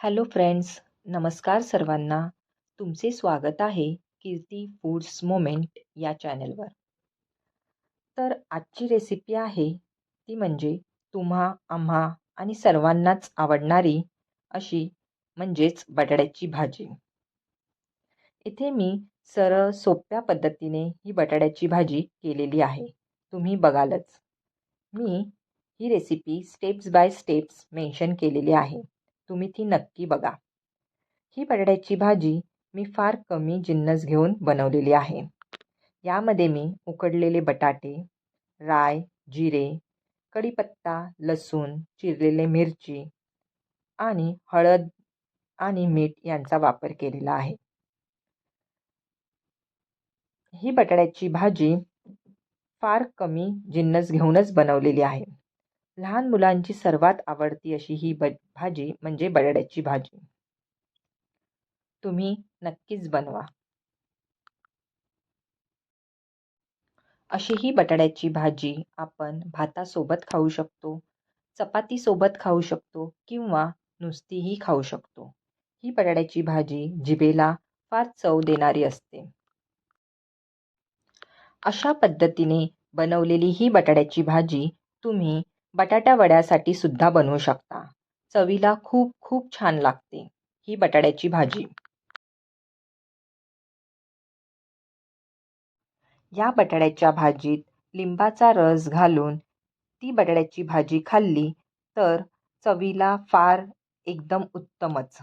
Hello friends, नमस्कार सर्वांना. तुमचे स्वागत आहे कीर्ती फूड्स मोमेंट या चॅनलवर. तर आजची रेसिपी आहे ती म्हणजे तुम्हा, आम्हा आणि सर्वांनाच आवडणारी अशी म्हणजेच बटाट्याची भाजी. इथे मी सरळ सोप्या पद्धतीने ही बटाट्याची भाजी केलेली आहे. तुम्ही बघालच. मी ही recipe steps by steps mention केलेली आहे. तुम्ही ती नक्की बघा. ही बटाट्याची भाजी मी फार कमी जिन्नस घेऊन बनवलेली आहे. यामध्ये मी उकडलेले बटाटे, राय, जिरे, कढीपत्ता, लसूण, चिरलेले मिरची आणि हळद आणि मीठ यांचा वापर केलेला आहे. ही बटाट्याची भाजी फार कमी जिन्नस घेऊनच बनवलेली आहे. लहान मुलांची सर्वात आवडती अशी ही भाजी म्हणजे बटाट्याची भाजी. तुम्ही नक्कीच बनवा. अशी ही बटाट्याची भाजी आपण भातासोबत खाऊ शकतो, चपातीसोबत खाऊ शकतो किंवा नुसतीही खाऊ शकतो. ही बटाट्याची भाजी जिभेला फार चव देणारी असते. अशा पद्धतीने बनवलेली ही बटाट्याची भाजी तुम्ही बटाटा वड्यासाठी सुद्धा बनवू शकता. चवीला खूप खूप छान लागते ही बटाट्याची भाजी. या बटाट्याच्या भाजीत लिंबाचा रस घालून ती बटाट्याची भाजी खाल्ली तर चवीला फार एकदम उत्तमच.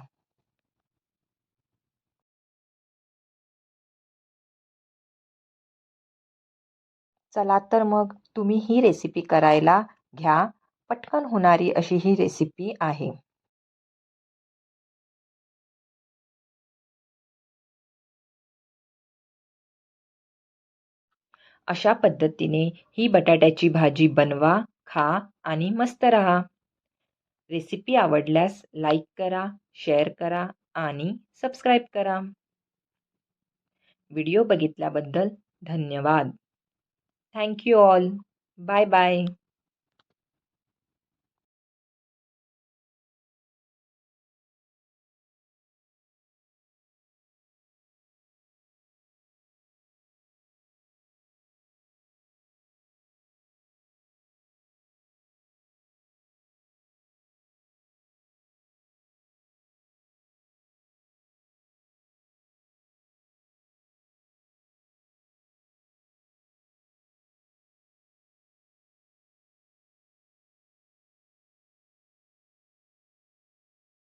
चला तर मग तुम्ही ही रेसिपी करायला घ्या. पटकन होणारी अशी ही रेसिपी आहे. अशा पद्धतीने ही बटाट्याची भाजी बनवा, खा आणि मस्त रहा. रेसिपी आवडल्यास लाईक करा, शेअर करा आणि सबस्क्राईब करा. व्हिडिओ बघितल्याबद्दल धन्यवाद. Thank you all. Bye bye.